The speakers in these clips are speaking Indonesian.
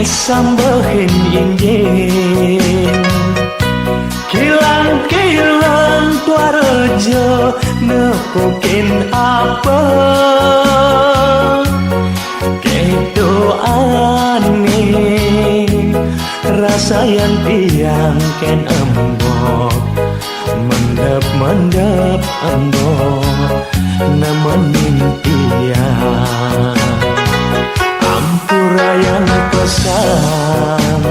sambahin injen kilang-kilang tuarejo nepukin apa kedo aneh rasa yang tiang ken embok mendep embok nemenin tiang ampura yang pesan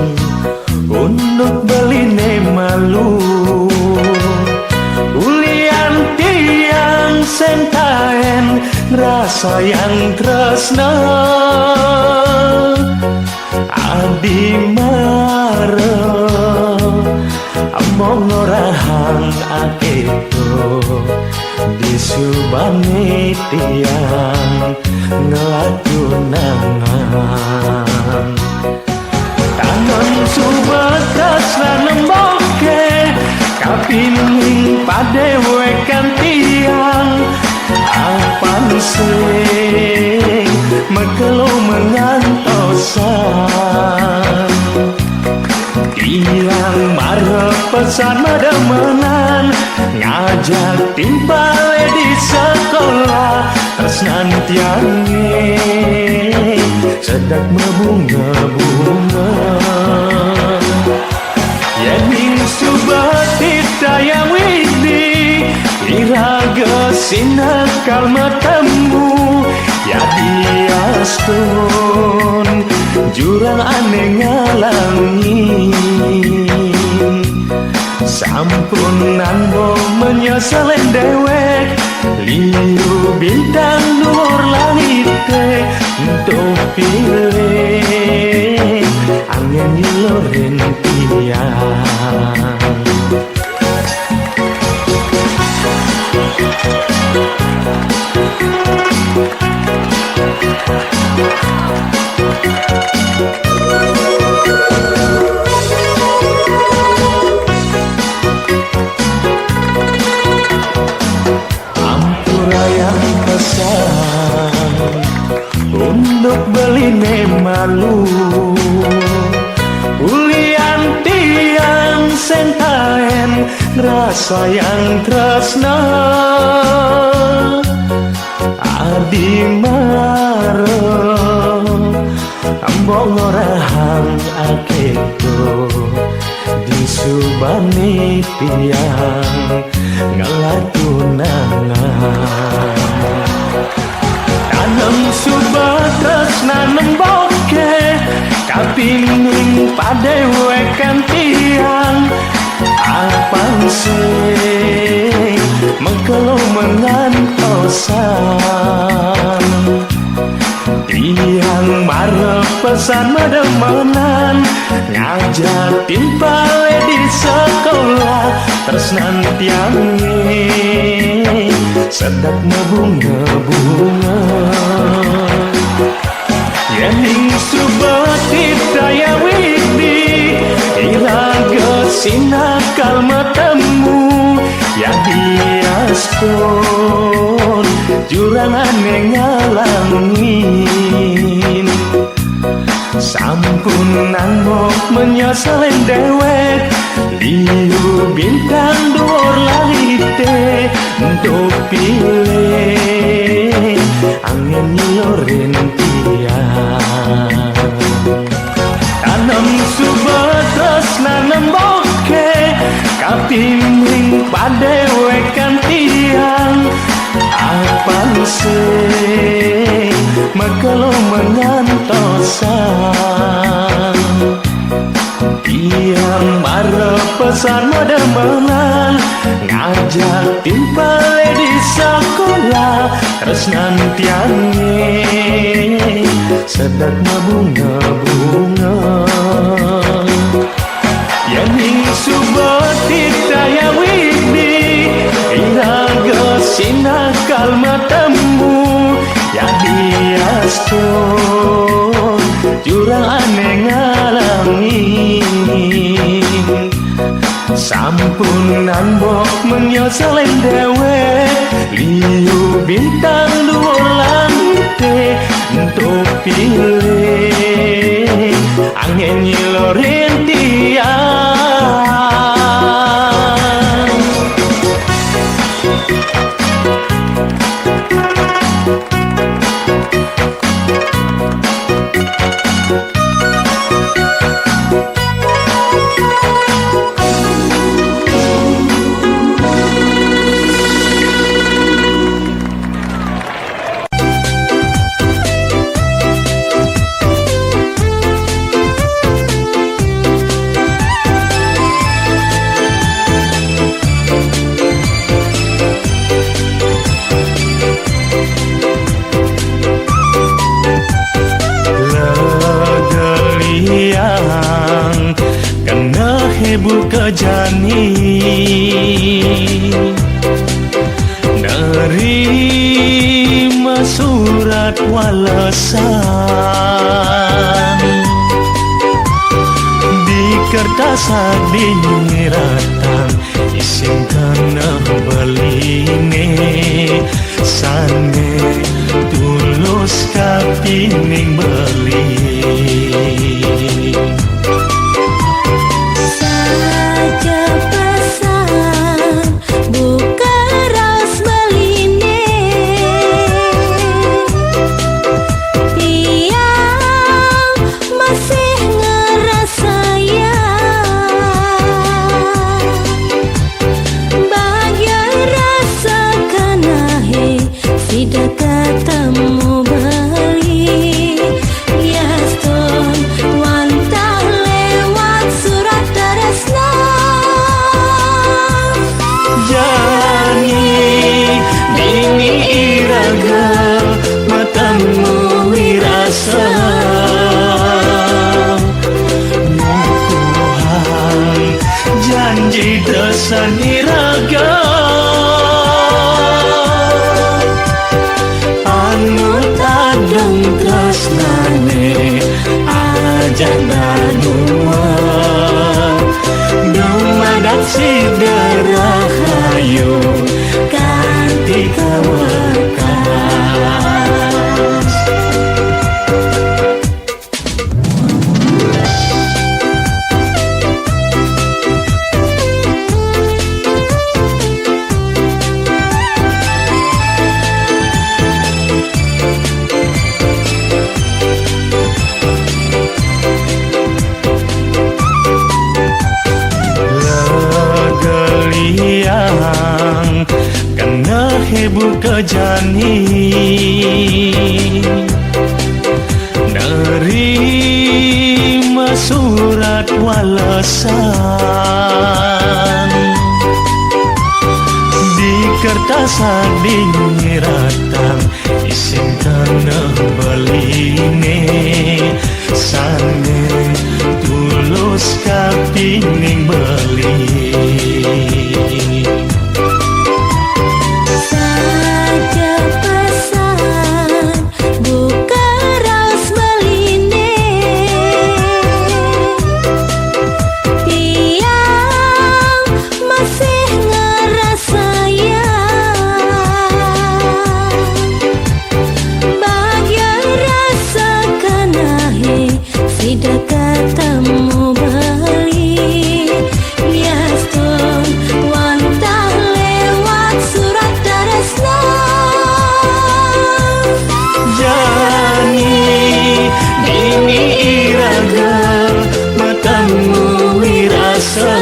untuk beli malu ulian tiang sentaen rasa yang tresna adi mare among rahang aketo disubani tiang ngelagunangan tangan subatas lanemboke kapining padewekan tiang apan sing megelo mengantosan tiang marep pesan mademenan ngajak timpale di sekolah tresnan tiange sedak membunga-bunga yening subatit daya widi iraga sinakal matemu ya diastun jurang aneh ngalangi sampunan bo menyesalen dewek liu bintang nur langit untuk pilih angin loren tiang ampura yang kesan untuk beli malu ulian tiang sentaen rasa yang tresna adi mare ambong rahang aketo disubani tiang ngelatunangan tanam subatas nanem boke kapining padewekan tiang apan sing mengkelo mengantosan tiang marep pesan mademenan ngajak timpale di sekolah tresnan tiange sedak membunga-bunga yening subatit daya widi iraga sinakal matemu ya diaspun jurang aneh ngalangin sampunan bok menyesalen dewek liu bintang dhuwur langite untuk pilih angin loren tiang tanam subatas nanem boke kapining padewekan tiang apan sing megelo mengantosan tiang marep pesan mademenan ngajak timpale di sekolah tresnan tiange sedak membunga-bunga yening subatit daya widi iraga sinakal matemu ya diastun jurang aneh ngalangi sampunan bok menyesalen dewek liu bintang dhuwur langit untuk pilih hebu kejani nerima surat walesan di kertas dinyiratan isim kana beline sane tulus kapining beli saja pesan buka raus beline tiang masih ngerasa ya bagian rasa kanahe tidak ketemu beli Yaston wantah lewat surat teresna Jani dini iraga matamu wirasa Nukuhan janji desan iraga anu tadung tresnane ajan danua dumadak sidera hayu kanti kawekas legeliang kena hebu kejani nerima surat walesan di kertas dinyiratan isim kana beline sane tulus kapining beli saja pesan buka raus beline tiang masih ngerasa ya bagian rasa kanahe tidak ketemu beli Yaston wantah lewat surat teresna Jani dini iraga matamu wirasa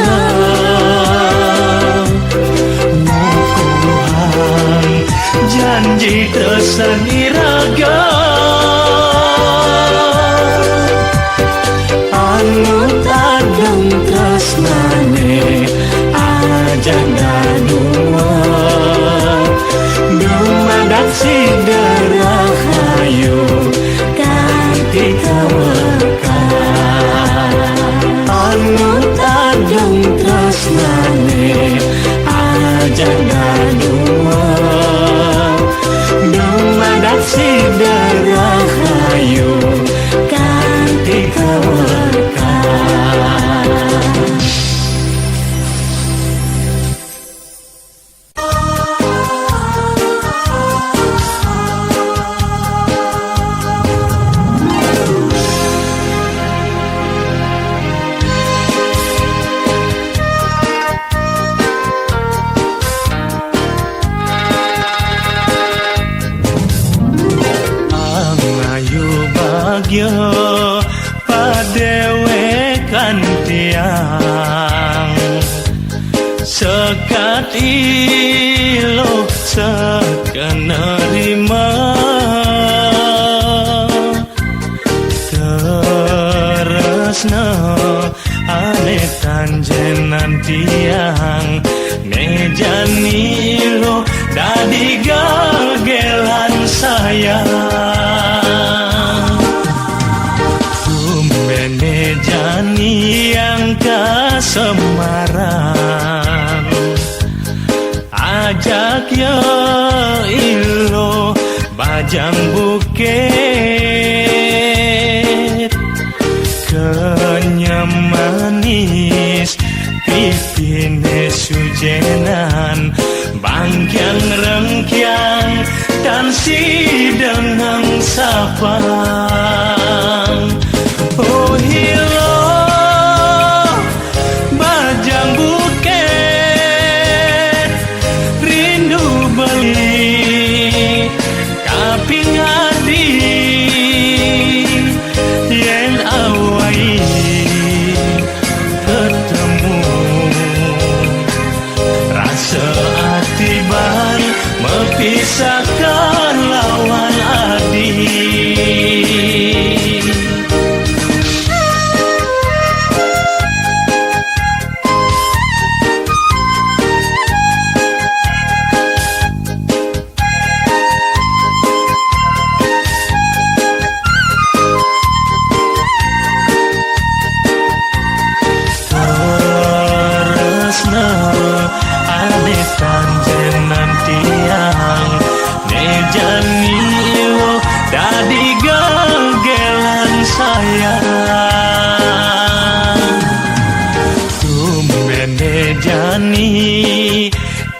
Nukuhan janji desan iraga anu tadung tresnane ajan danua dumadak sidera hayu kanti kawekas anu tadung tresnane ajan danua dumadak sidera hayu kanti kawekas Angayu bagyo padewe kan tiang sekat ilo sekan nerima teresna ane tanjenan tiang nejani lo dadi gagelan sayang Tumbene jani yang kasemaran ajak ya ilo bajang buket kenyam manis pipine sujenan bangkyang rengkyang dan sidang sapang oh hilo bajang buket rindu beli kaping adi yen awai ketemu rasa hati ban mepisahkan lawan adik. Tresna ane tanjenan tiang nejani lo dadi gegelan sayang tumben nejani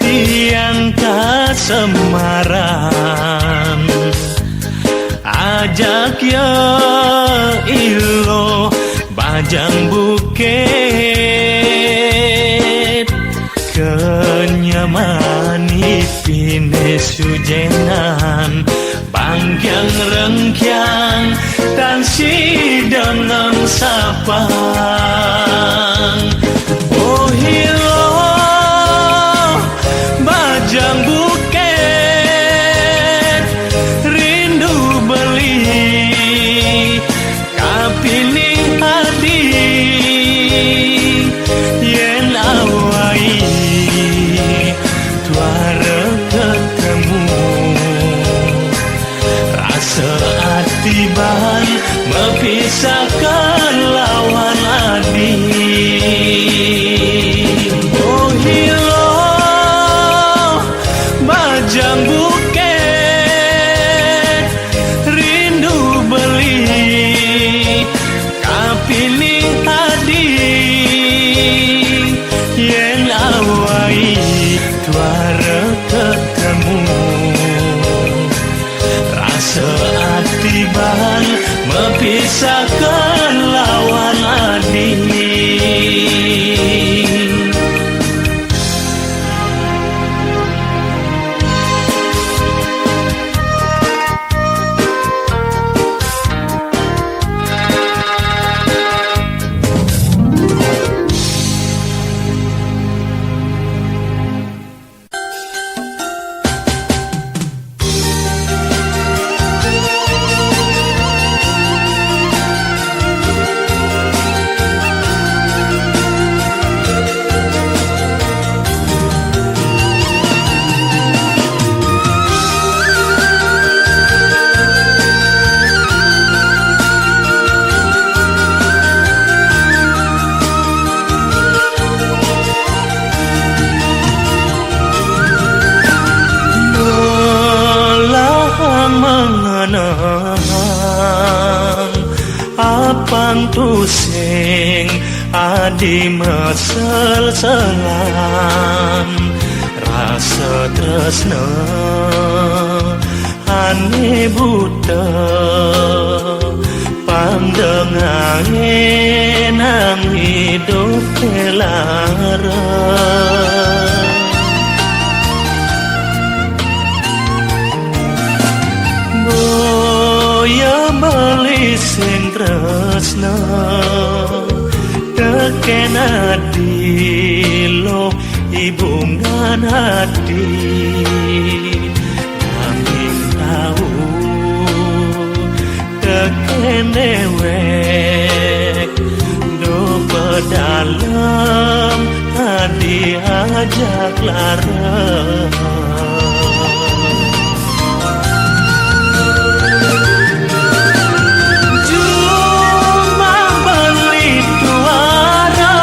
tiang kasemaran ajak ya ilo bajang buket kenyamani pine sujenan bangkyang rengkyang dan sidang sapang oh hilo bajang buket rindu beli kapini hadi yen awai tuara ketemu rasa hati ban mepisahkan lawan adik oh hilo bajang buket rindu beli kapini hadi yen awai tuara ketemu rasa hati ban mepisahkan lawan adik. Apang tusing adi mesel-selan rasa tresna ane buta pandengane nang hidup kelara boya beli sing tresna teken adi lo ibungan hati nanging tahu teken dewek do pedalam adi ajak lara Cuma beli tuara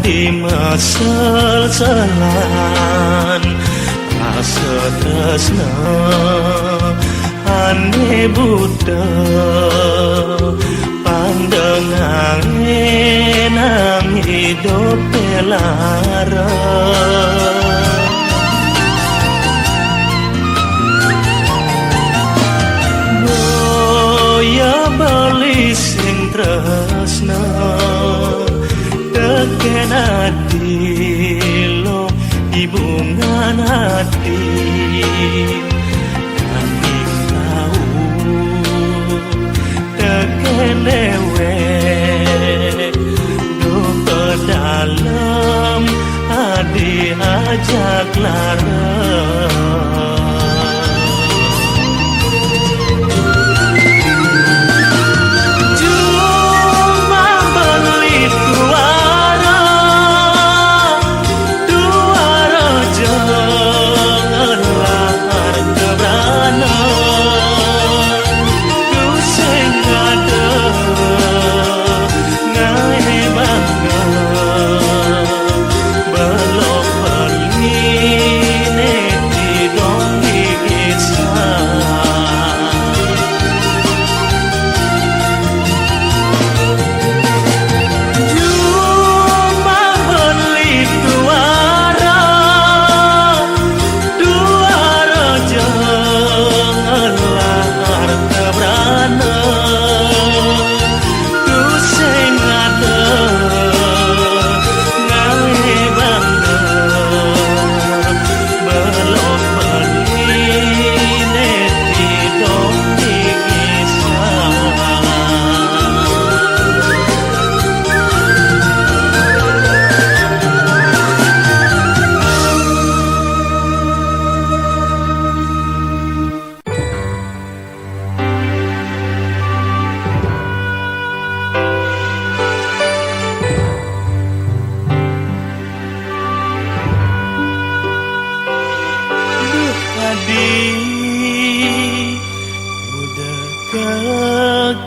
di mesel-selan rasa tresna ane buta pandangannya nang hidup pelara boya beli sing tresna teken hati lo hubungan hati kami tahu teken dewe do pedalam adi ajak lara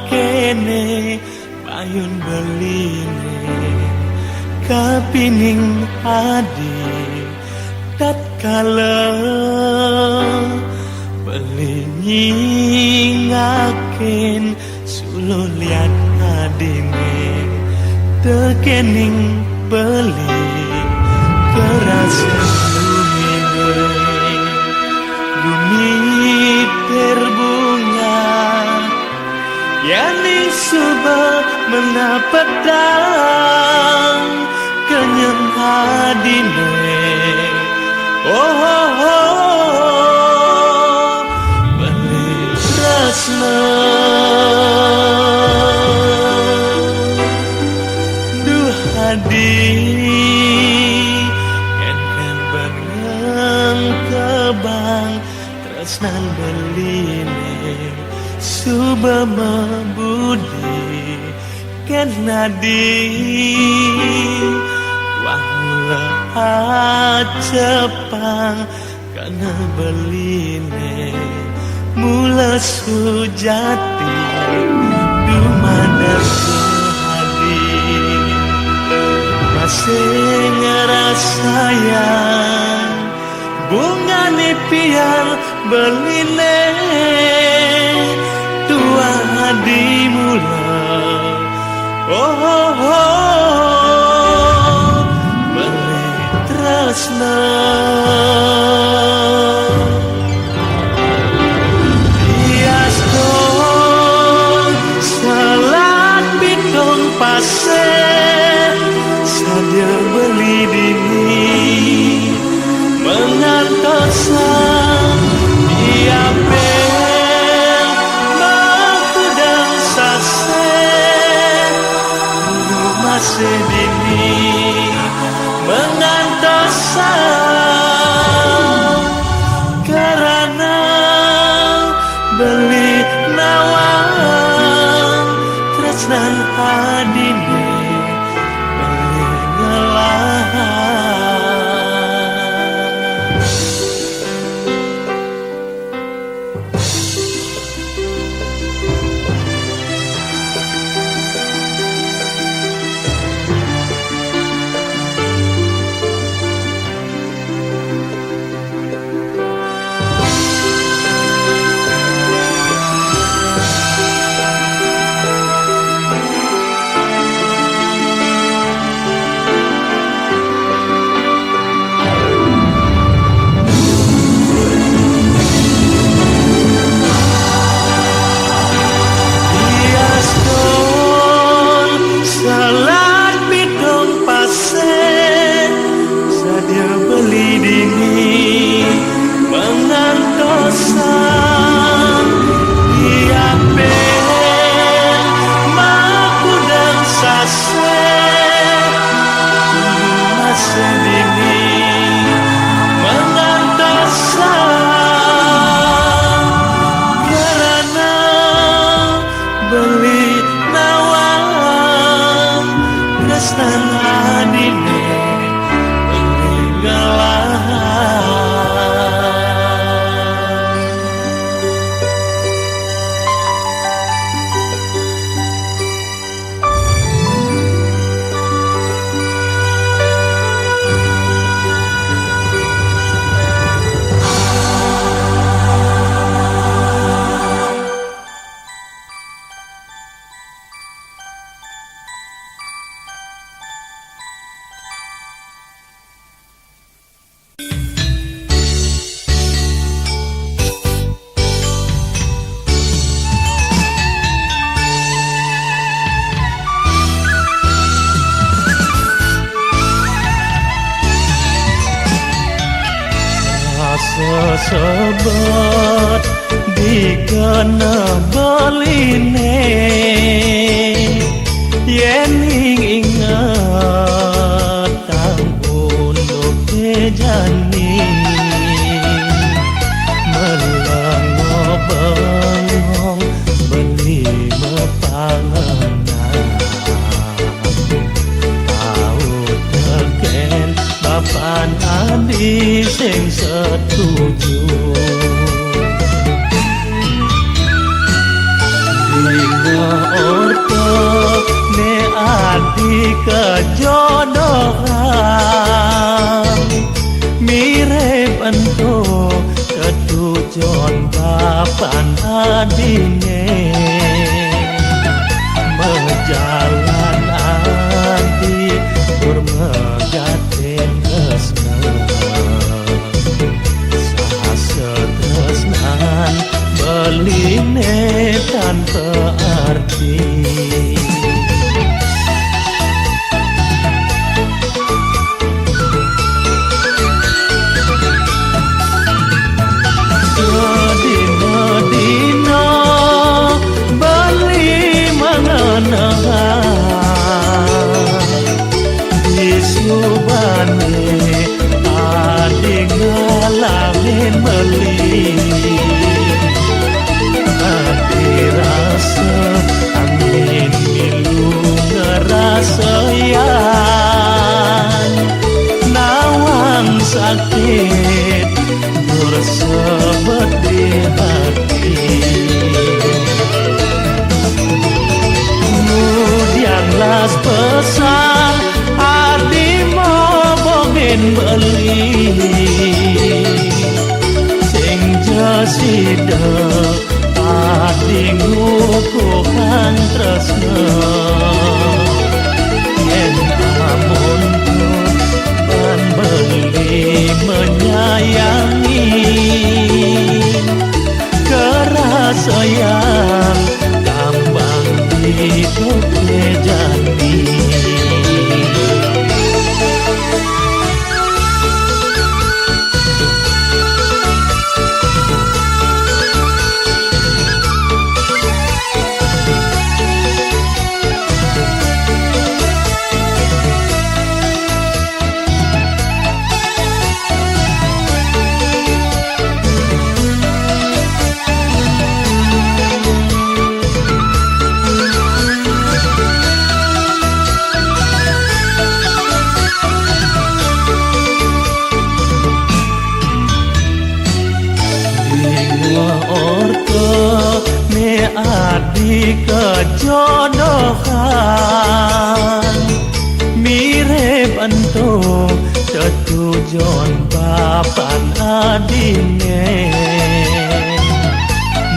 kene payun beline kapining adi tatkala belingaken sulu liat adine tekening beli kerasa bumi terbunga yang suba menapatang kenyang hadine oh oh oh balik rasna duh hadi kan benang kebang tresnan beline suba mabudi kan nadi wahula cepang kana beline mula sujati dumada sehadi masih ngerasayang bunga nipian beline tua di mula oh oh oh balik tresna diaston salat bitong pase sadia beli dini mengantosan dia masih dini mengantosan sesebut dikena beline yening inget tahun jani melengo bengong beli mepangenan tahu teken bapan adi sing setuju Lingga orto ne adi kejodohan mirip ento ketujon bapan adine berjalan adi bermegaten tresna sasetresnan beline tanpa arti Dino beli mengenang di subane adi ngalamin beli hati rasa angin milu ngerasayan nawang sakit bersebut di hati kemudian las pesan adi mau bogen beli sing jasida adi ngukuhan tresna yen amun ban beli menyayangi kerasa yang tambang hidup jadi orto ne adi kejodohan mirip ento ketujon bapan adine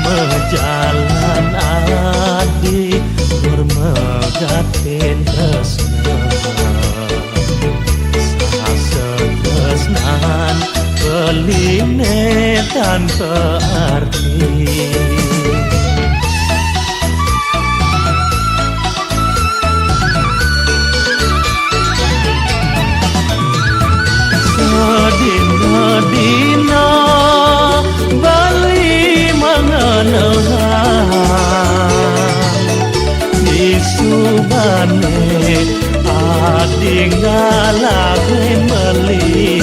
berjalan adi bermegaten tresna sasetresnan beline tanpa arti Dino beli mengenang di subane adi ngalahin beli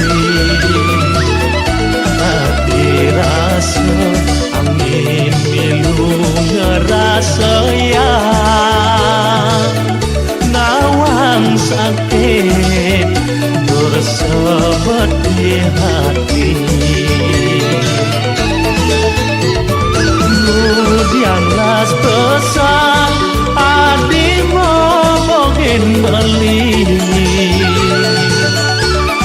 hati rasa angin milu ngerasa yang nawang sakit bersebut di hati kemudian las pesan adi mau bogen beli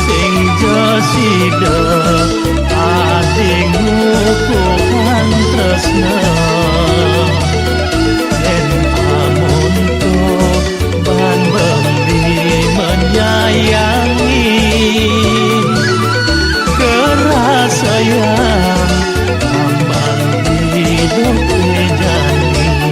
sing jasida adi ngukuhan tresna yen amun to ban beli menyayangi kerasa yang tambang hidup jadi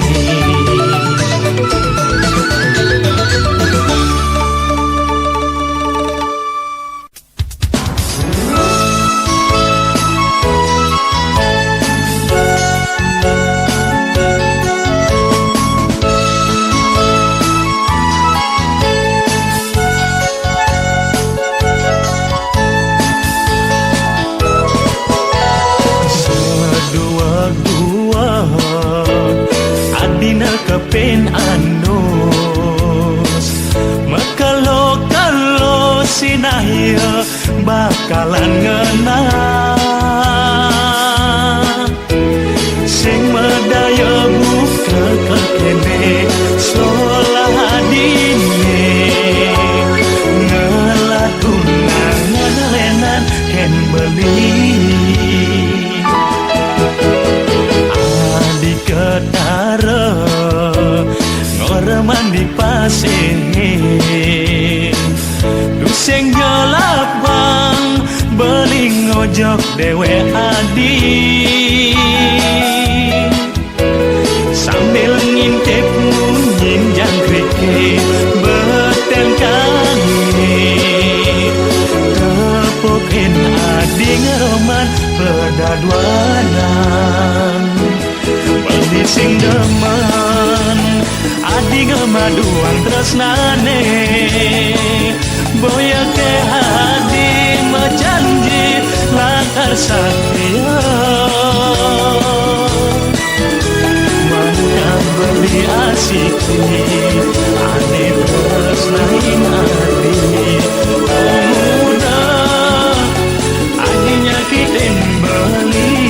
kalan ngenang sing medaya buka kekene solah dine ngelakunan ngalenan ken beli adi ketara ngoreman di pasir sing gelapang beling ngojok dewe adi sambil ngintip munyin jangkrike beten kange tepokin adi ngeroman pedaduanan beli sing demen adi ngemaduan tresnane boya ke hadi mejanji lakar satria mana beli asiki ane terus lain adi muda adinya kitin beli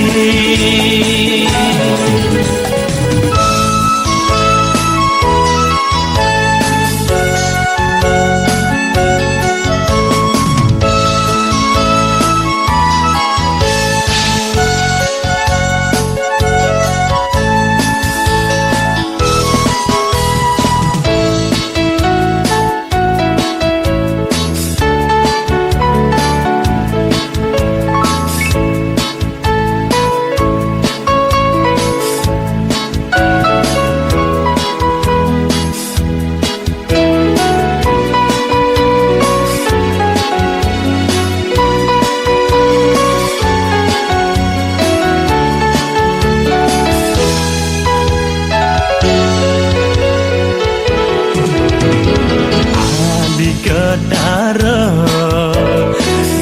ketara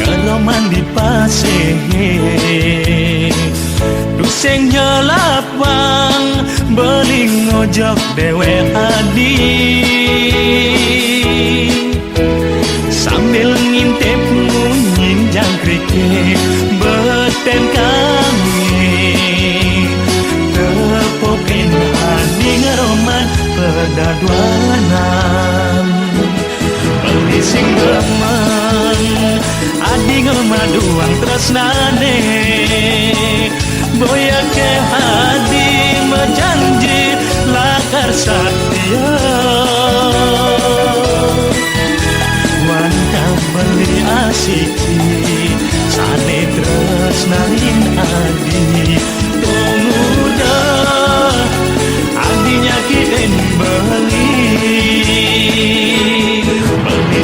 ngeroman di pasir duseng nyelapang beling ngojok dewe adi sambil ngintip munyin jangkrike beten kami tepokin adi ngeroman pedaduanan beli sing demen adi ngemaduan tresnane boya ke hadi mejanji lakar satya wanta beli asiki sane tresnain adi pemuda adinya kiden beli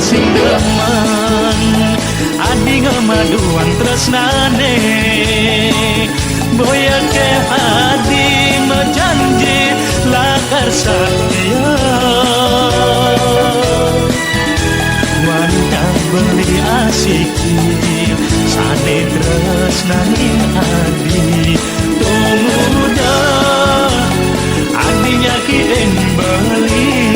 sing demen adi ngemaduan tresnane boya ke hadi mejanji lakar satya wanta beli asiki sane tresnain adi pemuda adinya kiden beli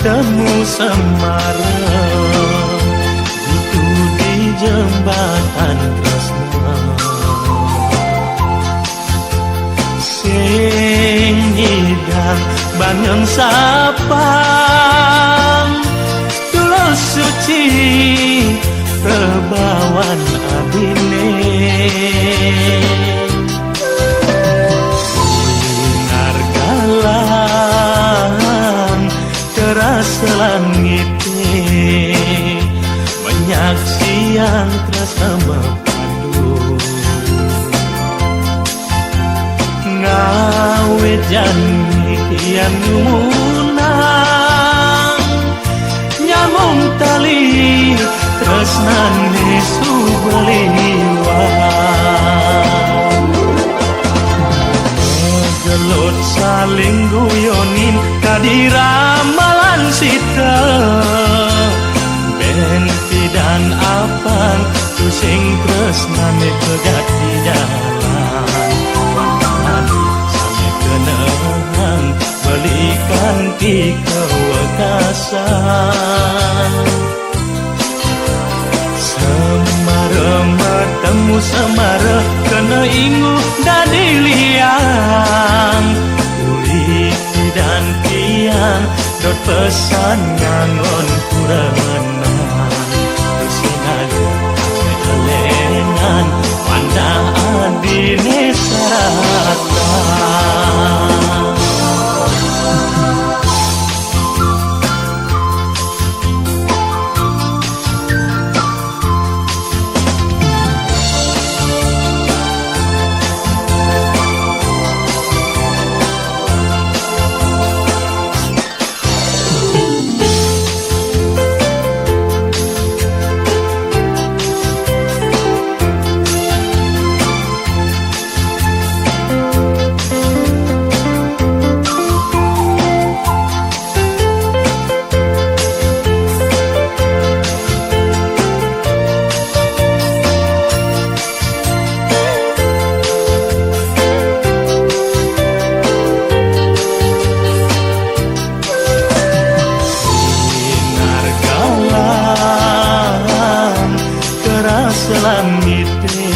matamu semarak itu di jembatan tresna sing hidang bangun sapang tulus suci rebawan abine langit menyaksikan bersama padu ngawe janji kian munang nyamong tali tresnane subeliwa gelut saling guyonin kadiramalan sita benti dan apang tusing tresnane pegat di jalan sampai kenang belikan di kewekasan semara matemu semara kena ingu dadi liang uli dan tiang dot pesan ngangon kurenang sinaga kelengan wanda adine saratan selangite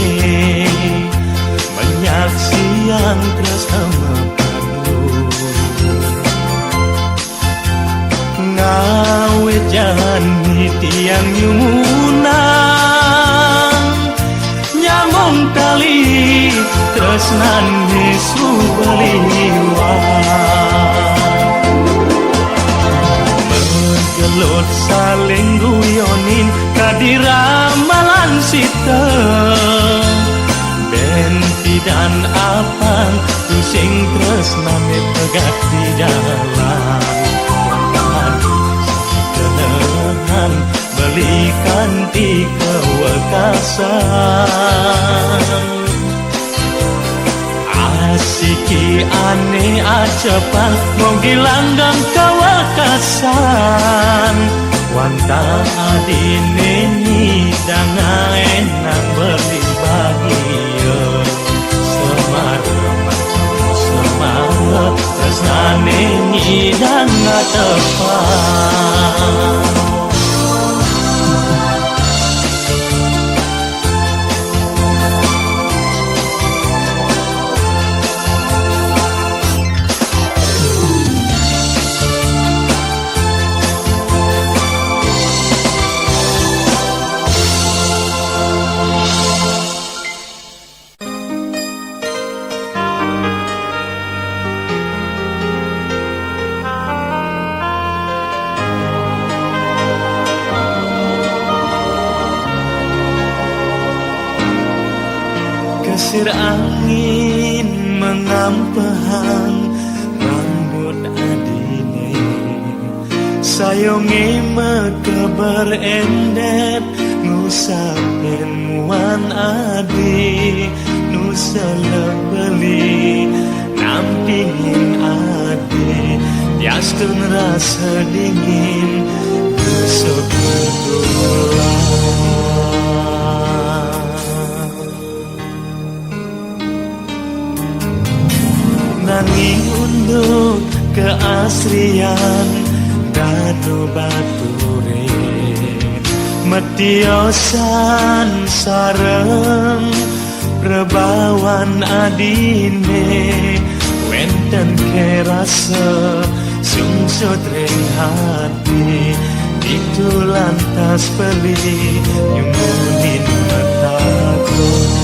menyaksian bersama padu ngawe jani tiang nyumunang nyamong tali tresnane subeliwa gelut saling guyonin kadiramalan sita benti dan apang tusing tresnane pegat di jalan kenehan belikan di kewekasan asiki ane acepang mongilanggang kewekasan wanta adine nyidang enak beli bahagia semangat tresnane nyidang tepat Desir angin mengampahan rambut adine sayonge mekeber endet ngusapen muan adi nusala beli nampingin adi yastun rasa dingin besok kedua nanging untuk keasrian dadu bature metiosan sareng rebawan adine wenten kerasa sungsut ring hati itu lantas beli nyumunin metakon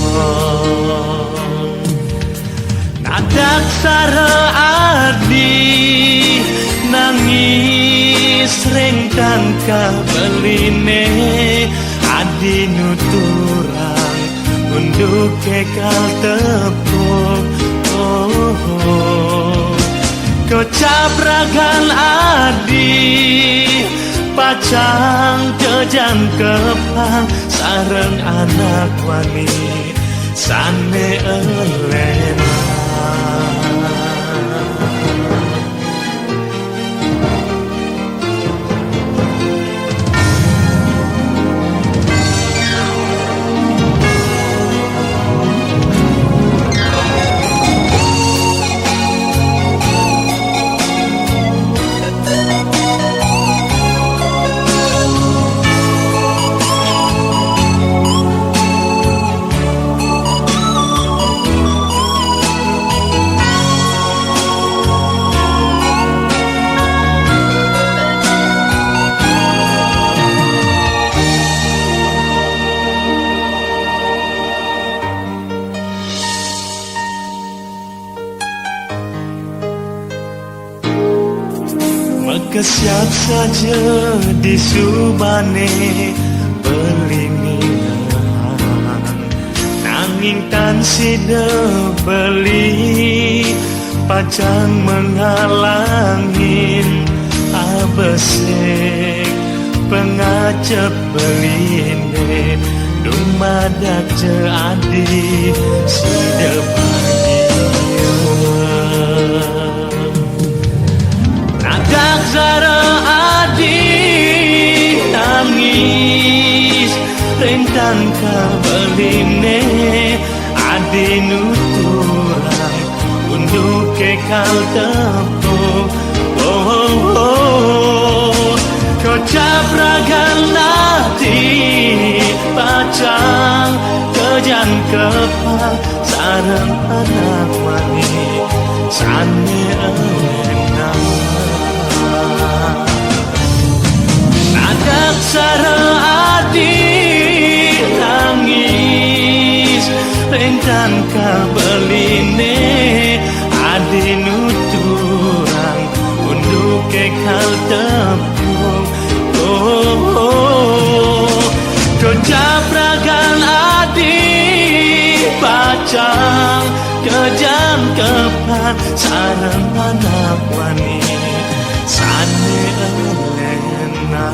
nadak sara adi nangis ring tangka beline adi nutur Untuk kekal tepuk Kocap ragan adi Pacang kejan kepang Sareng anak wani Sane elena Kesiap saja di subane pelinginan Nanging tan sida beli Pacang menghalangin abesek Pengacep belinde Dumadak je adi sida pagi Nadak zara adi nangis Rentan kabeline adi nuturang Untuk kekal tepuk Kocap ragan nati Pacang kejan kepang Sareng anak wani Sane elena Nadak sara adi nangis Rentan kabeline adi nuturang Untuk kekal tepuk Kocap ragan adi Pacang kejan kepang Sareng anak wani Sane elena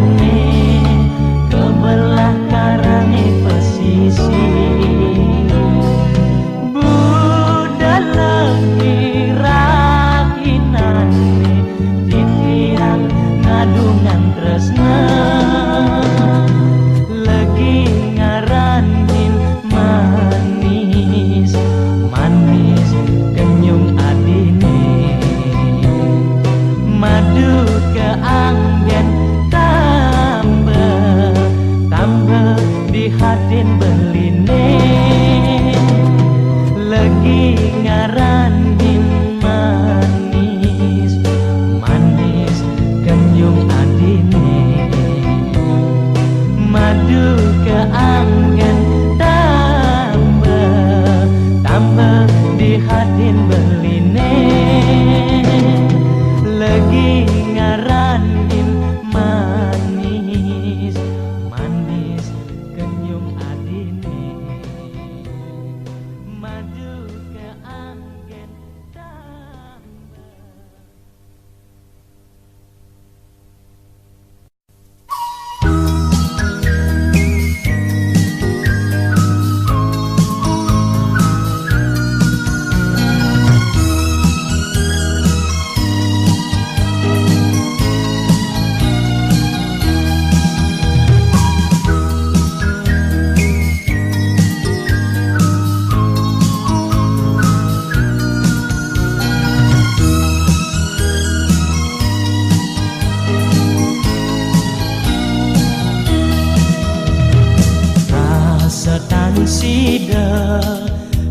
ane kebelah karane pesisir budal kirakinane titian ngadungan tresna lagi ngaranin manis manis kenyung adine madu keanggen tambah tambah di hadin beline lagi ngaranin manis manis kenyung adine madu keanggen tambah tambah di hadin beline lagi ngaranin manis manis kenyum adine madu keanggen tambah. Setan sida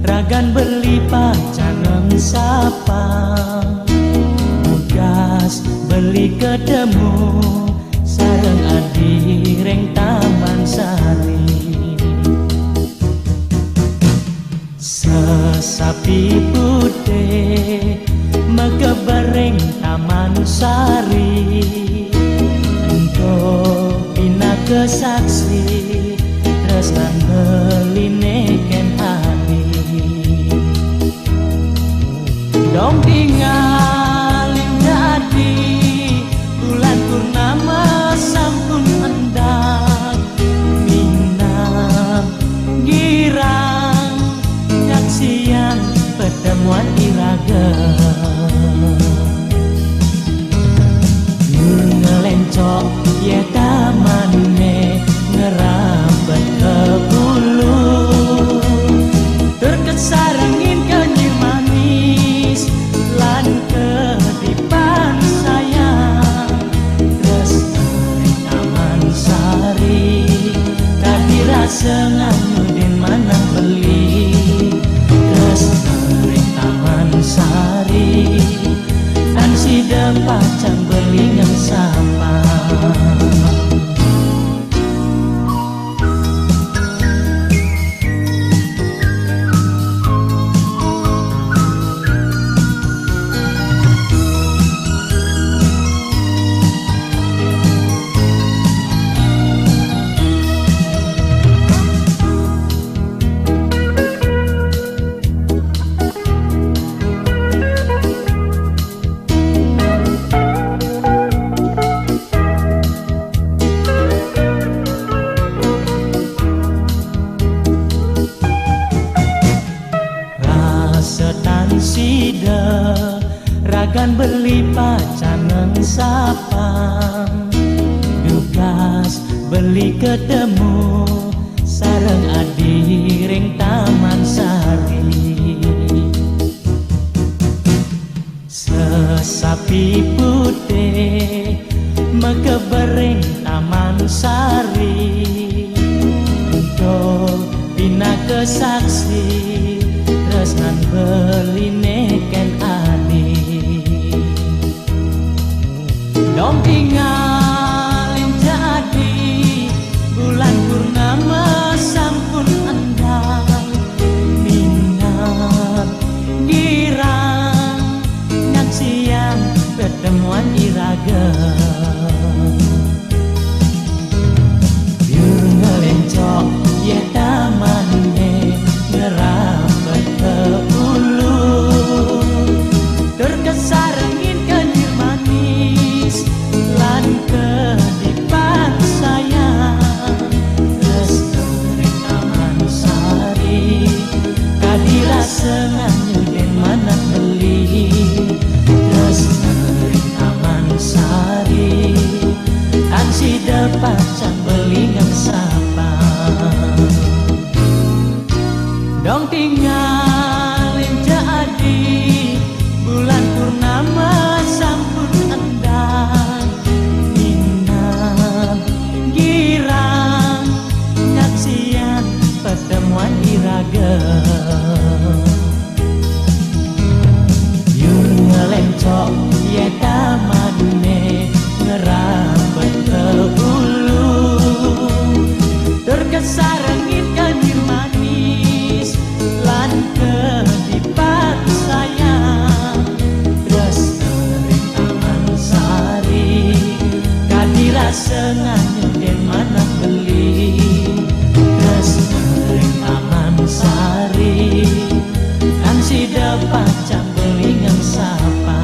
ragan beli pacaneng sapang tugas beli ketemu sareng adireng Taman Sari sesapi putih mekebereng Taman Sari ento pina kesaksi tresnan melineken hati dong tinggalin jadi bulan purnama sampun endang minang girang nyaksian pertemuan iraga ngelencok ya tamane ngerambet ke bulu terkesarangin kenyir manis lan kedipan sayang tresnai Taman Sari tadi rasa nganyudin manang beli tresnai Taman Sari tan sida pacang belingang sapa sida ragan beli pacaneng sapang tugas beli ketemu sareng adireng Taman Sari sesapi putih mekebereng Taman Sari untuk pina kesaksi tresnan belineken adi dong tinggalin jadi bulan purnama sampun endang minat girang nyaksian pertemuan iraga biur ngelencok ya tamane ngerambet ke ulu pacang belingan sapa dong tinggalin jadi bulan purnama sampun endang inam girang nyaksian pertemuan iraga yun ngelencok ya tamane ngerambet ke ulu terkesarengin kanir manis lan kedipat sayang terus nering aman sari kadira senganyo den mana beli terus nering aman sari kan si dapat jam belingan sapa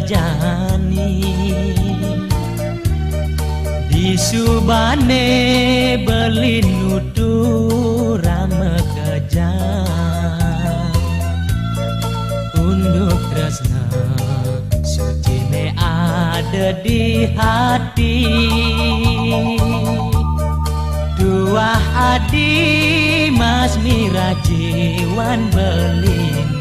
jani di subane beli nutur rame kejang unduk tresna suci me ada di hati dua adi mas mirajiwan beline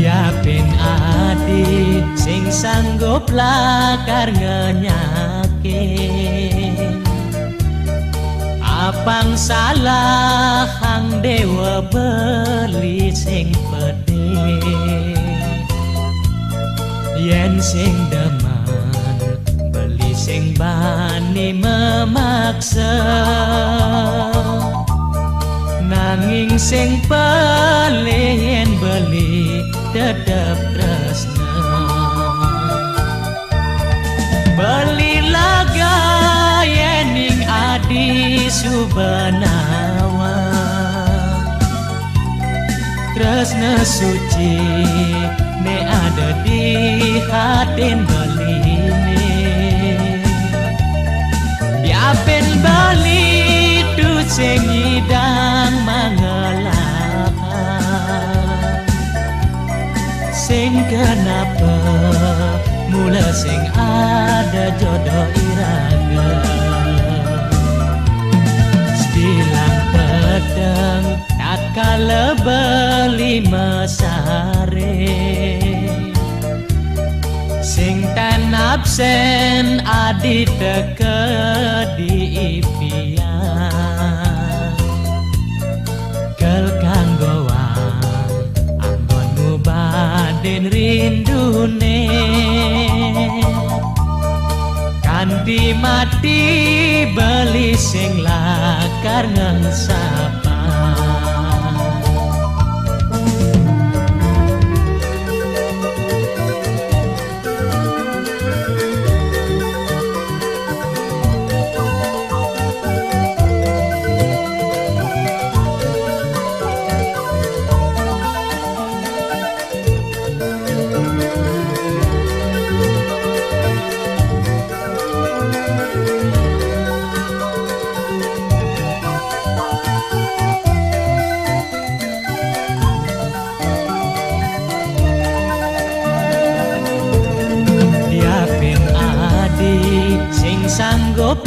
Yapin adi sing sanggup lakar ngenyakin apang salah hang dewa beli sing pede yen sing deman beli sing bani memaksa nanging sing pelih yen beli tetep tresna beli laga yening adi subanawa tresna suci me ada di hatin beline yapen beli tu sing idang mangelakan sing kenapa mula sing ada jodoh iraga bilang pedang tak kala beli mesare sing tan absen adi teke di impian kel kanggoan anggonmu baden rindune kanthi mati beli sing lakar ngesapa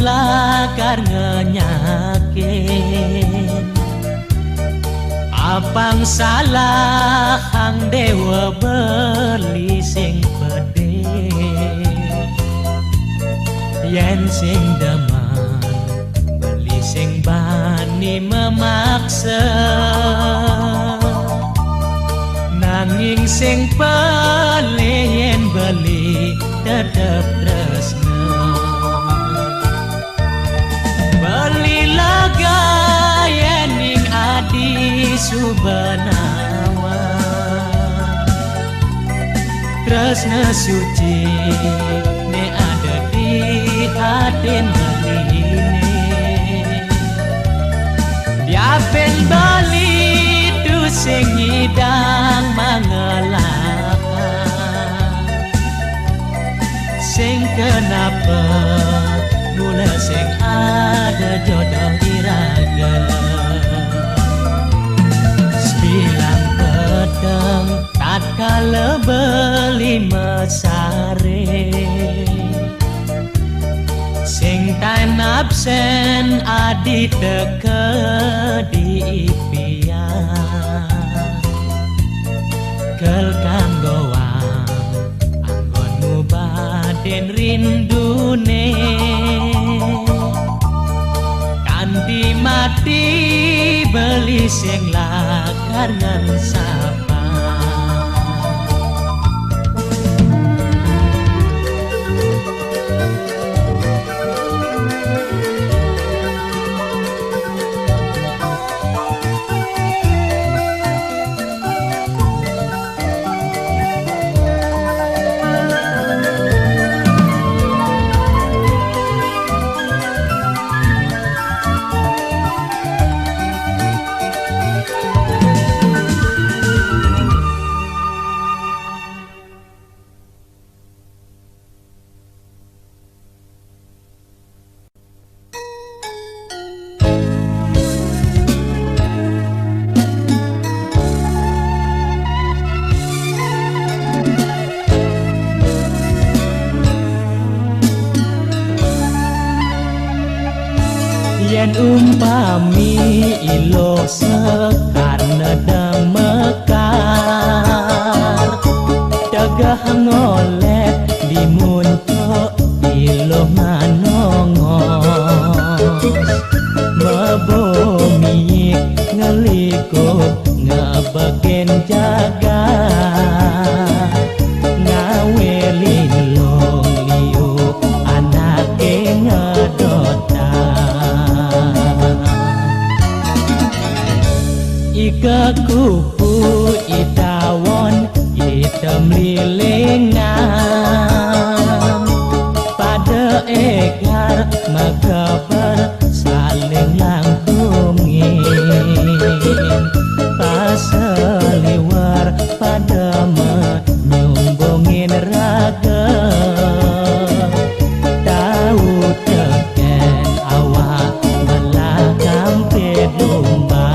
lakar ngenyakin apang salah hang dewa beli sing pede yen sing demen beli sing bani memaksa nanging sing pele yen beli tetep tresna beli laga yening adi subanawa tresna suci ne ada di aden baline diapen bali tu sing ngidang mangelaka sing kenapa mula sing ada jodoh iraga sembilan peteng tatkala beli mesare sing time absen adi teke di impian kel kanggoang anggonmu baden rindune kanthi mati beli sing lakar ngan sapa yen umpami ilo sekar nedang mekar dagah ngolet dimuntuk ilo manongos mebomik ngelikup ngebeken jaga ngawe linglung liu anake ngedota ika kupu itawon item lilingan pada egar makabar saling langkungin paseliwar pada menyumbungin raga tahu teken awak melakam pedumba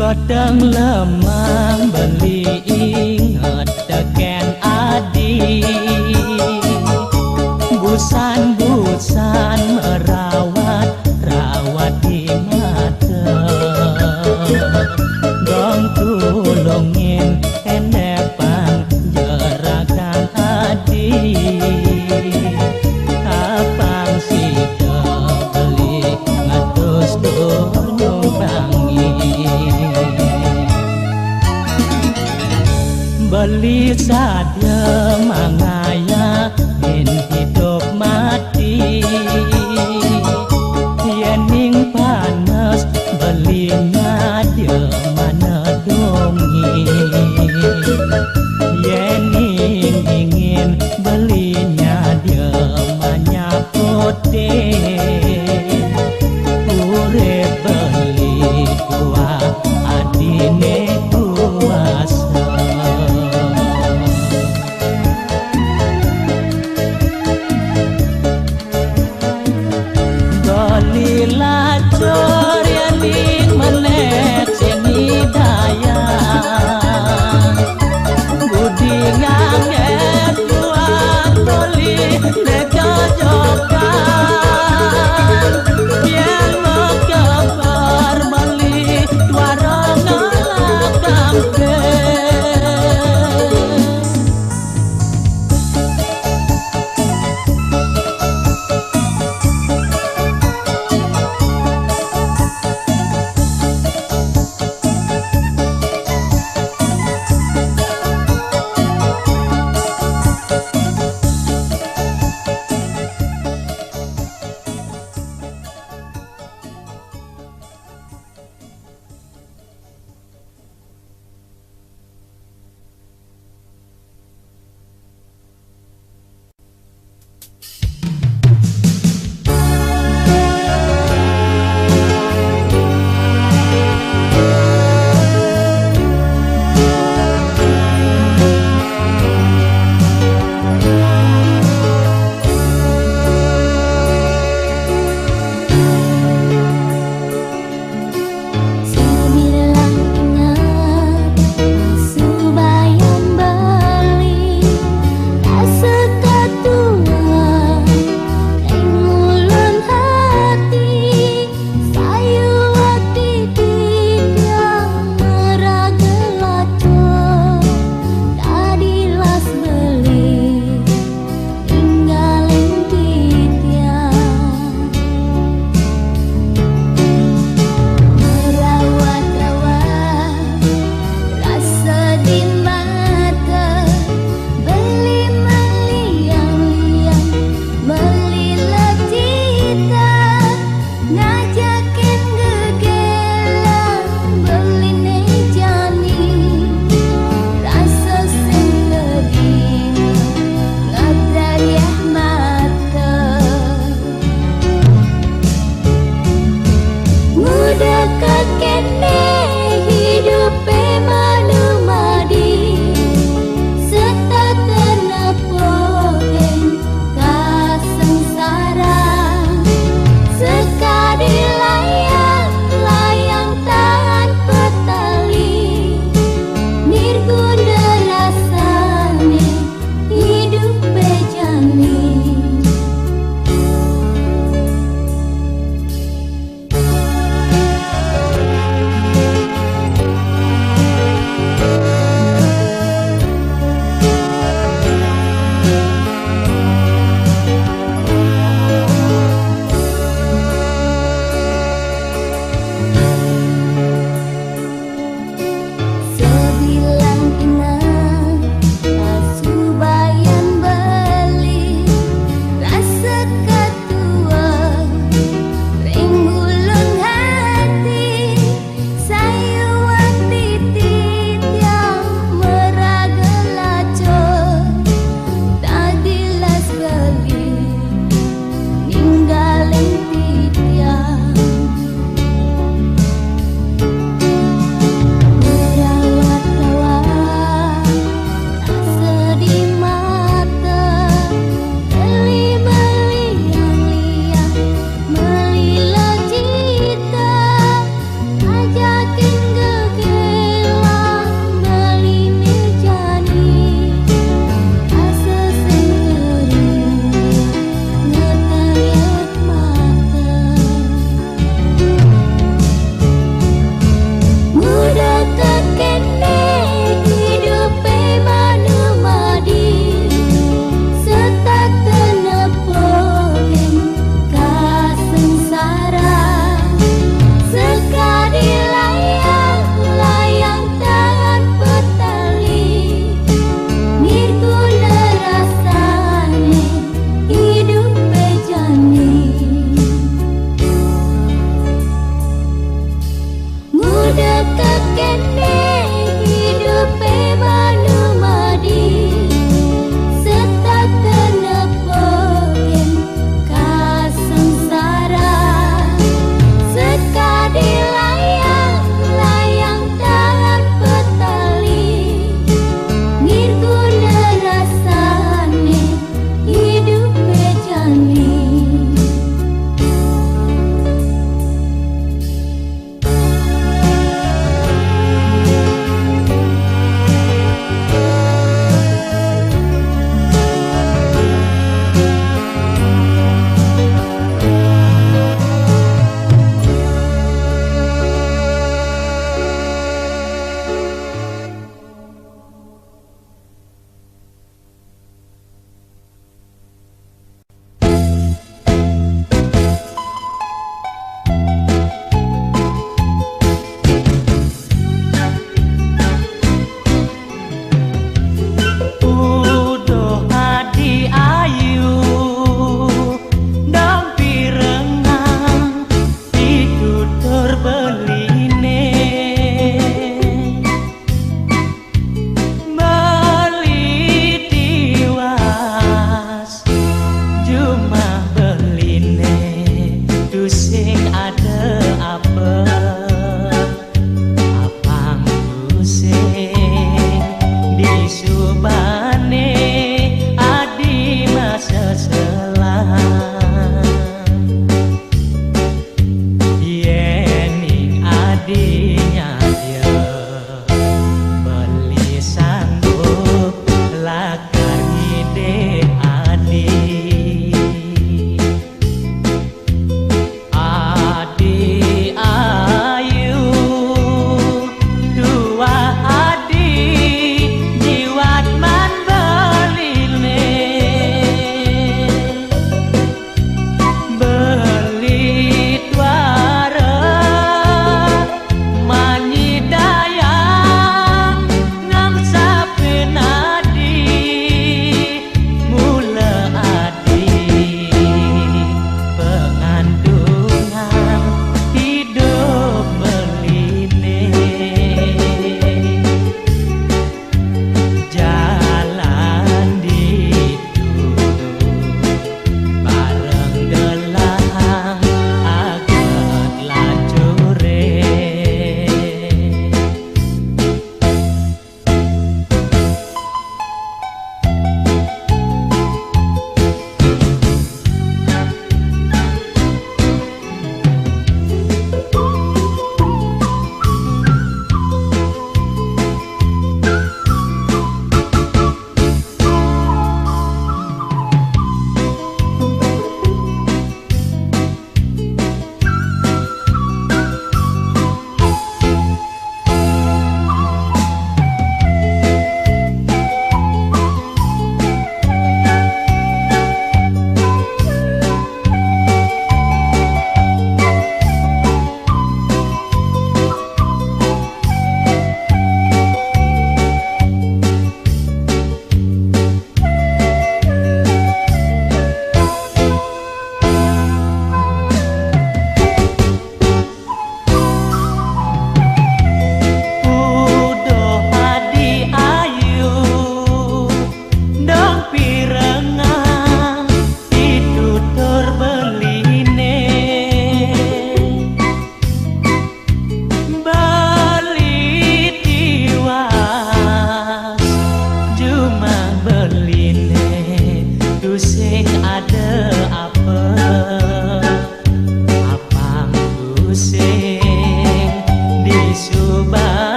Padang lemang beli ingat teken adi busan-busan merawat rawat di mata dong tulungin endepan jerakan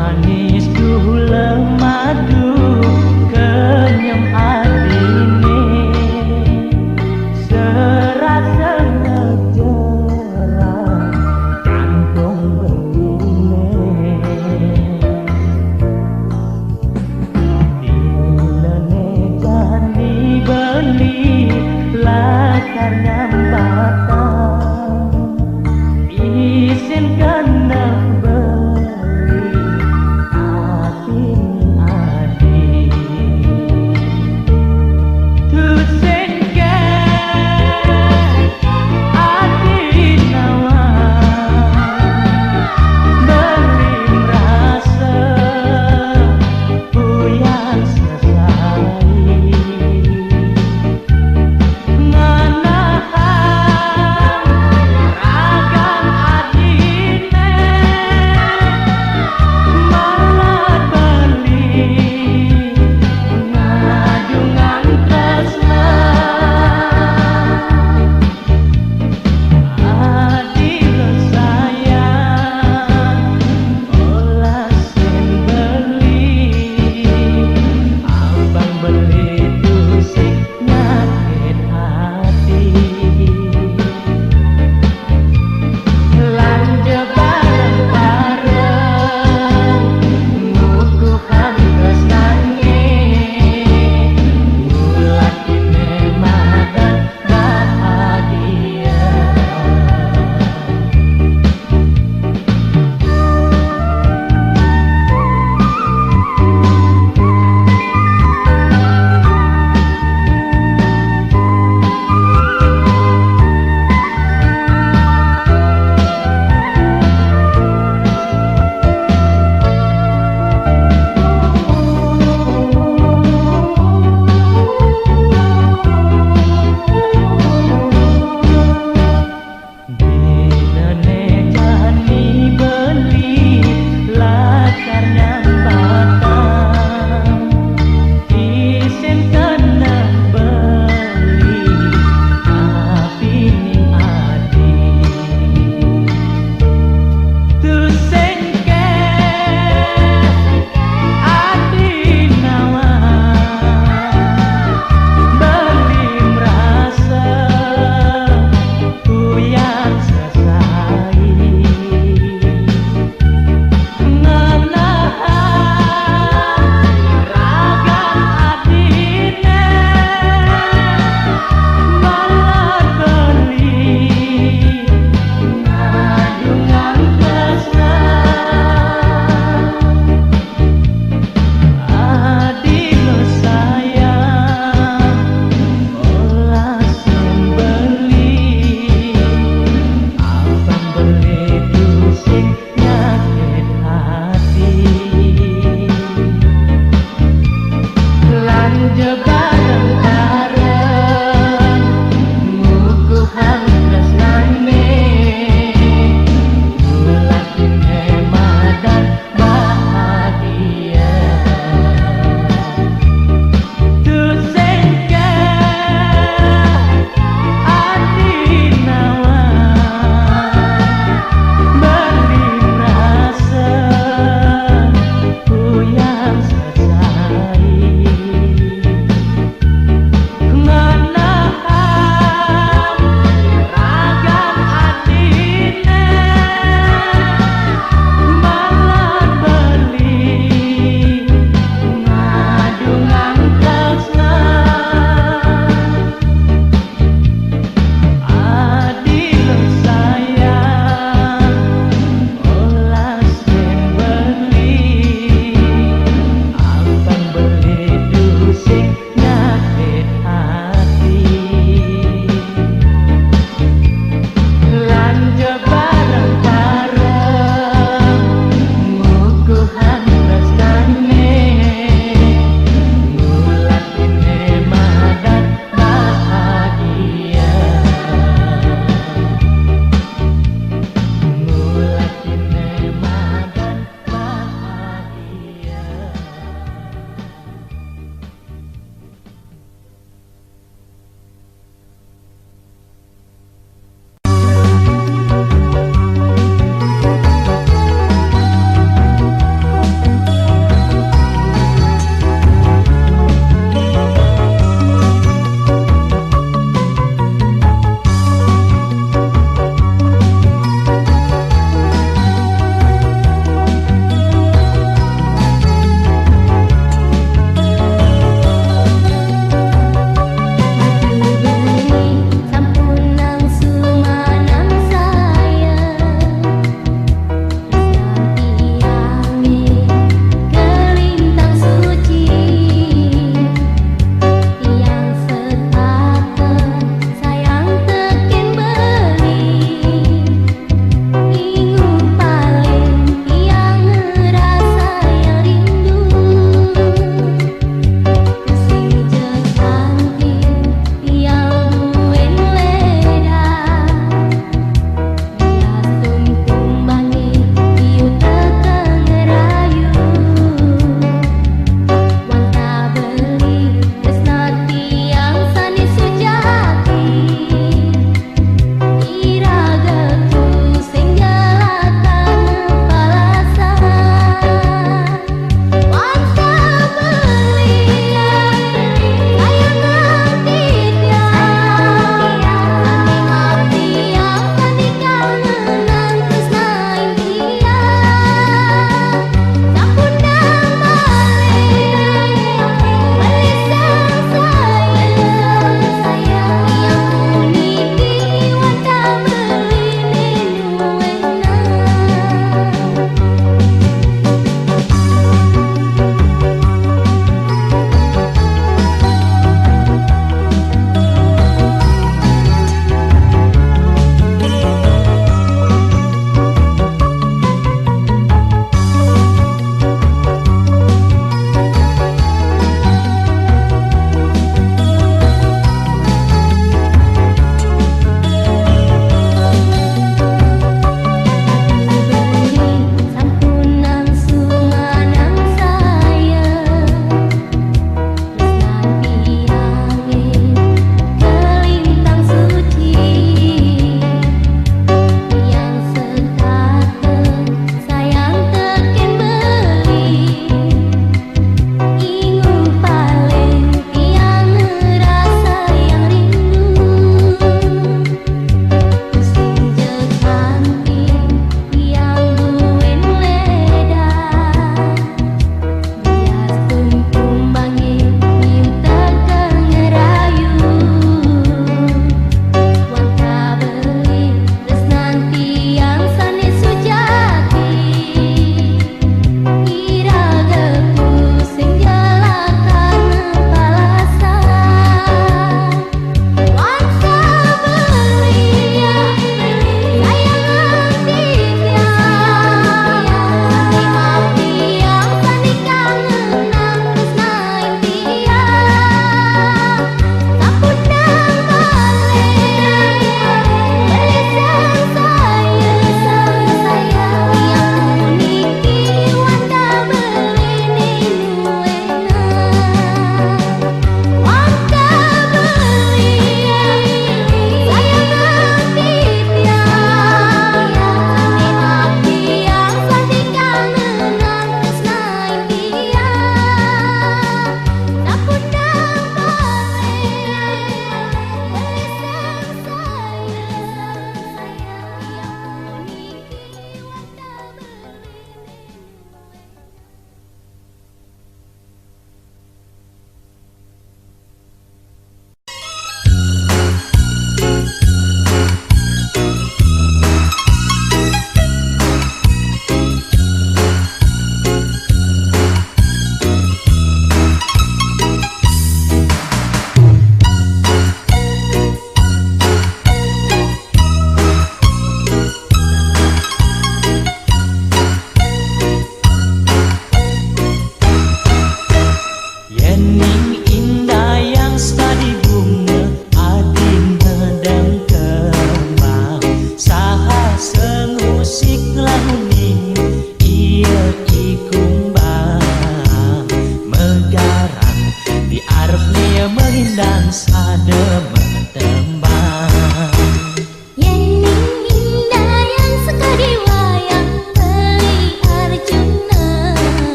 manis gula madu kenyam adine serasa ngejerang kantong begine dilene jani beli lakar nyambatan izinkan nak beli hati adik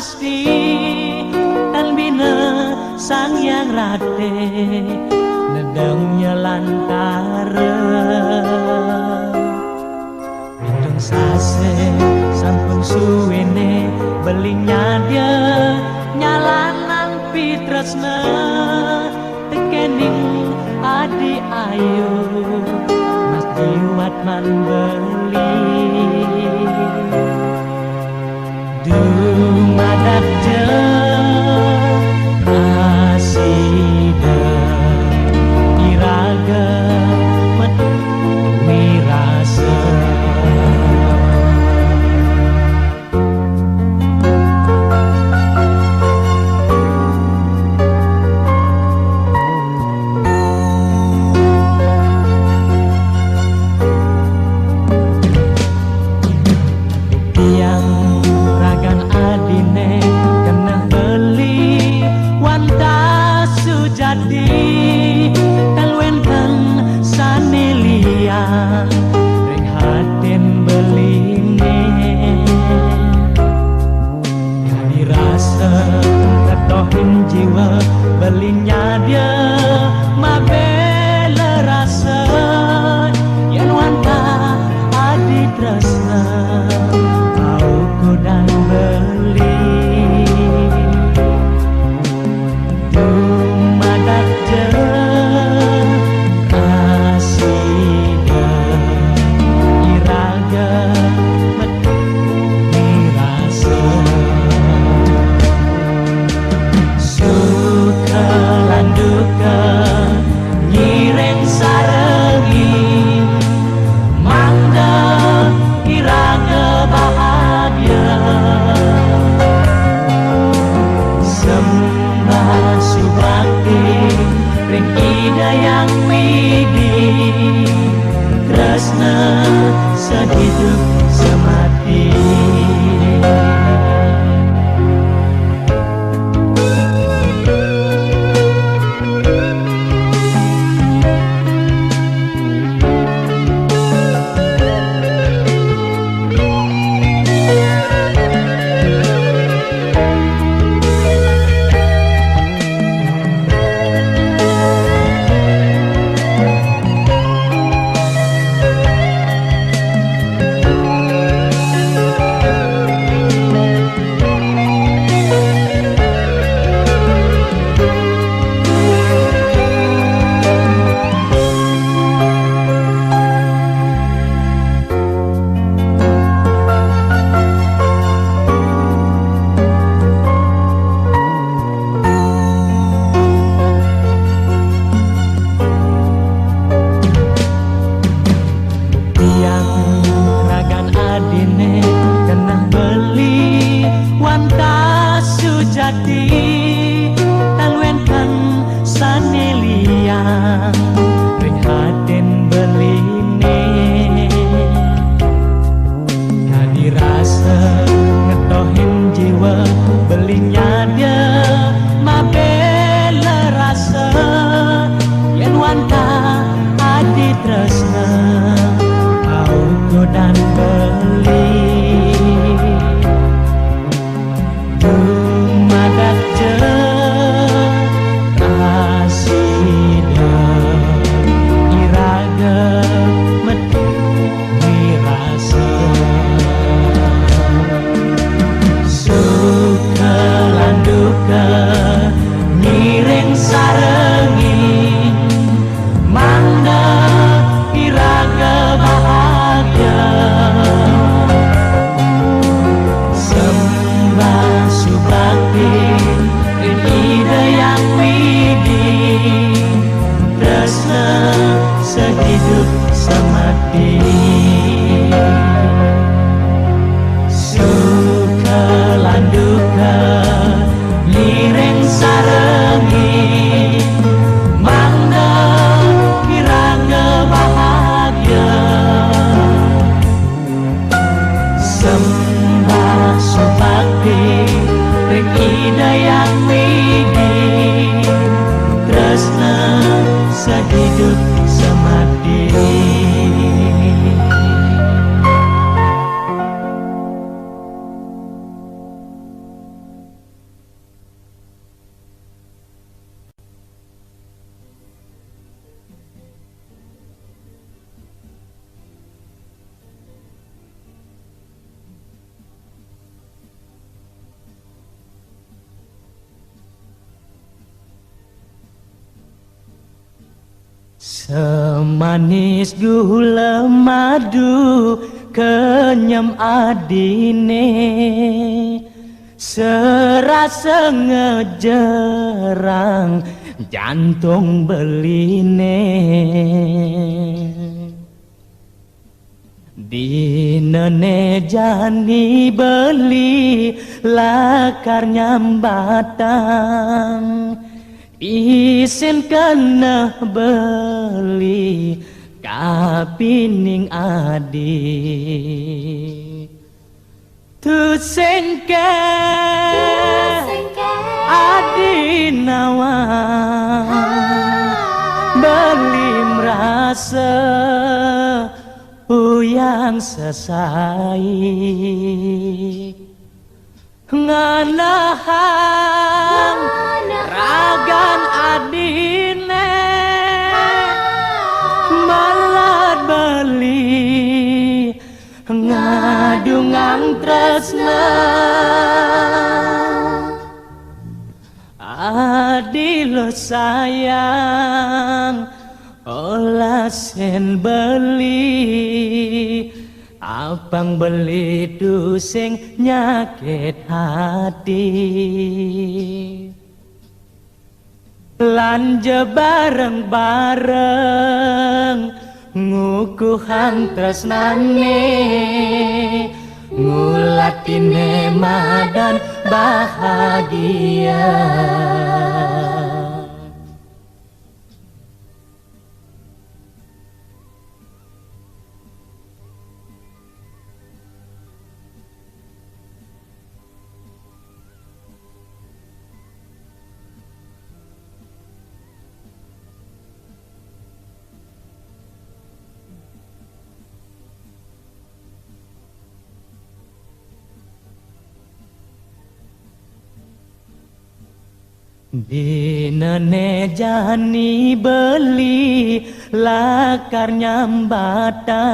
pasti dan bina sang yang rate nedengnya lantara bidung sase sampun suwene belinya dia nyalanan pitresna tekening adi ayu mas jiwat man beli dumadak kasida iraga metu wirasa yang ragan adine kena beli wanta sujadi talwenkan sanelia ring hatin beline kami rasa ketohin jiwa belinya dia mabela rasa yang wanta adi tresna dan beli dumadak kasida iraga metu mirasa suka lan duka nyireng sarengi mangga iraga bahagia sembah subakti ring ida yang widi tresna sehidup semati Semanis gula madu kenyam adine, serasa ngejerang jantung beline. Dinene jani beli lakar nyambatang, isin kena beli kapining adi. Tu sengke adi nawang beli merasa uyang sesai nganahang ragan adine malad beli ngadungang tresna adilo sayang olah sen beli abang beli dusing nyakit hati lanja bareng-bareng ngukuhan tresnane ngulatine madan bahagia. Dinene jani beli lakar nyambatang,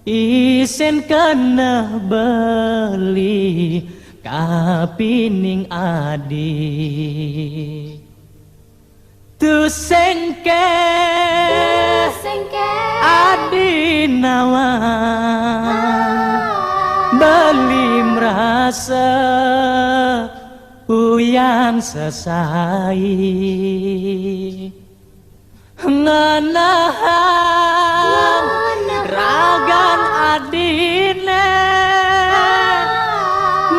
isen kena beli kapining adi. Tu sengke adi nawang beli merasa uyang sesai nganahang ragan adine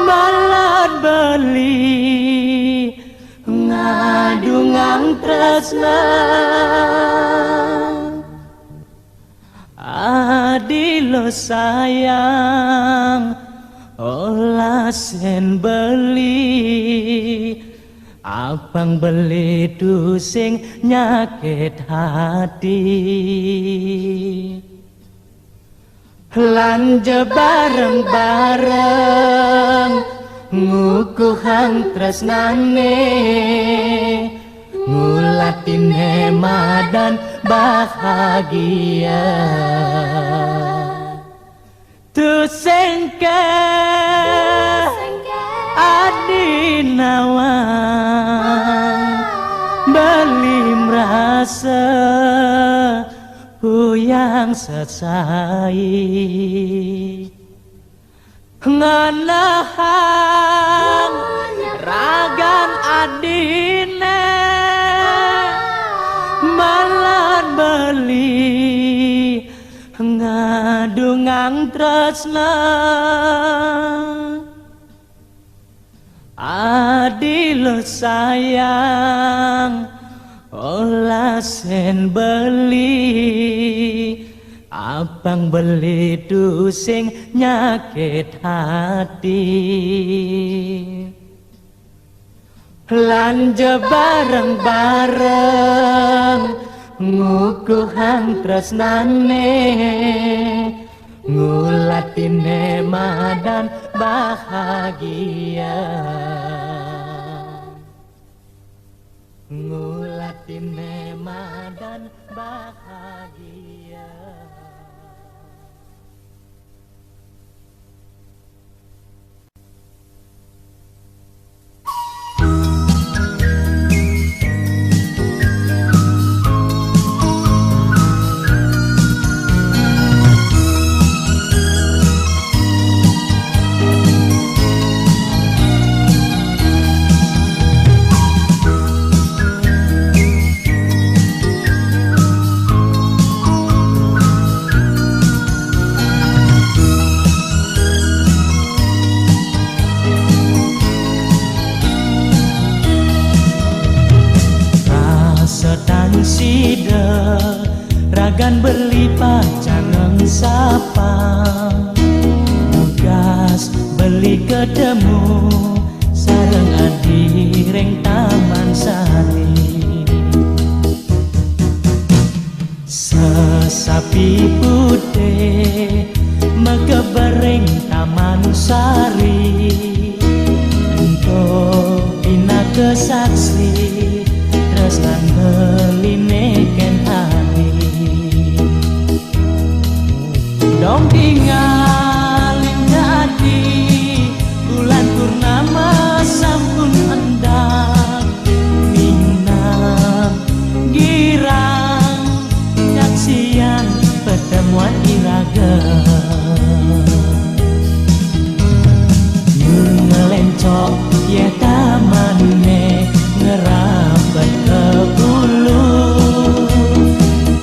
malad beli ngadungang tresna adilo sayang olah sen beli abang beli dusing nyakit hati lanja bareng-bareng ngukuhan tresnane ngulatine madan bahagia. Tu sengke adi nawang beli merasa uyang sesai nganahang ragan adine malad beli ngadungang tresna adilo sayang olah sen beli abang beli dusing nyakit hati lanja bareng-bareng ngukuhan tresnane ngulatine madan bahagia ngulatine madan bahagia. sida ragan beli pacaneng sapang tugas beli ketemu sareng adi reng Taman Sari sesapi putih mekebereng Taman Sari untuk bina kesaksi tresnan beline ken hari dong tinggalin jadi bulan purnama sampun endang minang girang nyaksian pertemuan iraga ngelencok ya tamane ngerabet ke bulu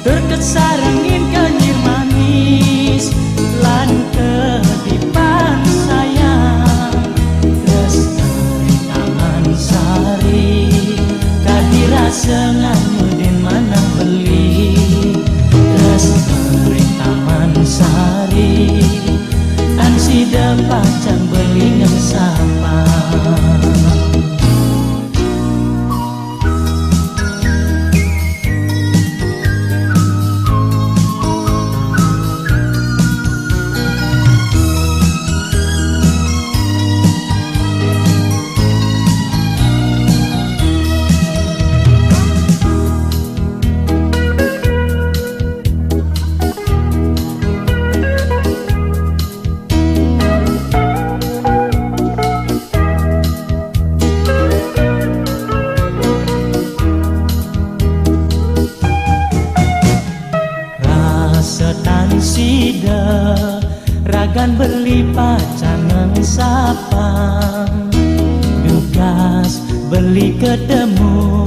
terkesarengin kenyir manis lan kedipan sayang tresnai Taman Sari kadirasengan muden mana beli tresnai Taman Sari ansida pacan belingan sapa setan sida ragan beli pacaneng sapang tugas beli ketemu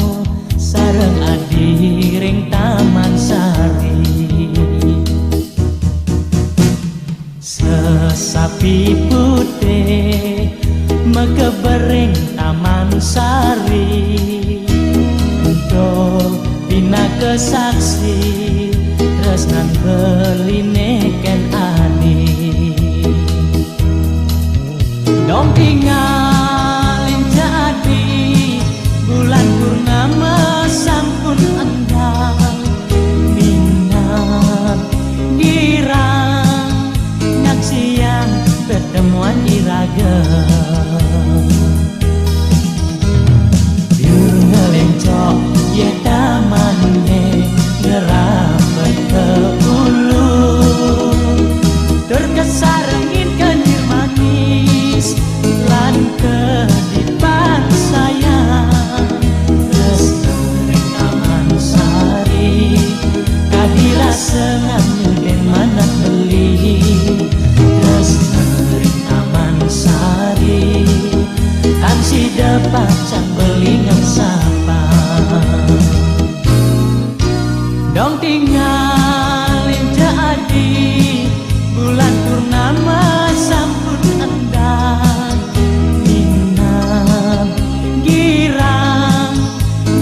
sareng adi ring Taman Sari sesapi putih mekebereng Taman Sari untuk bina kesaksi tresnan beline ken ani dong tinggalin jadi bulan purnama sampun endang minang girang nyaksian pertemuan iraga biur ngelencok ya tamane ngerabet ke bulu terkesarengin kenyir manis lan kedipan sayang tresnai Taman Sari kadirasengan nyuden mana beli tresnai Taman Sari ansida pacan belingan sapa dong tinggalin jadi bulan purnama sampun endang minang girang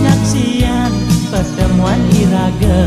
nyaksian pertemuan iraga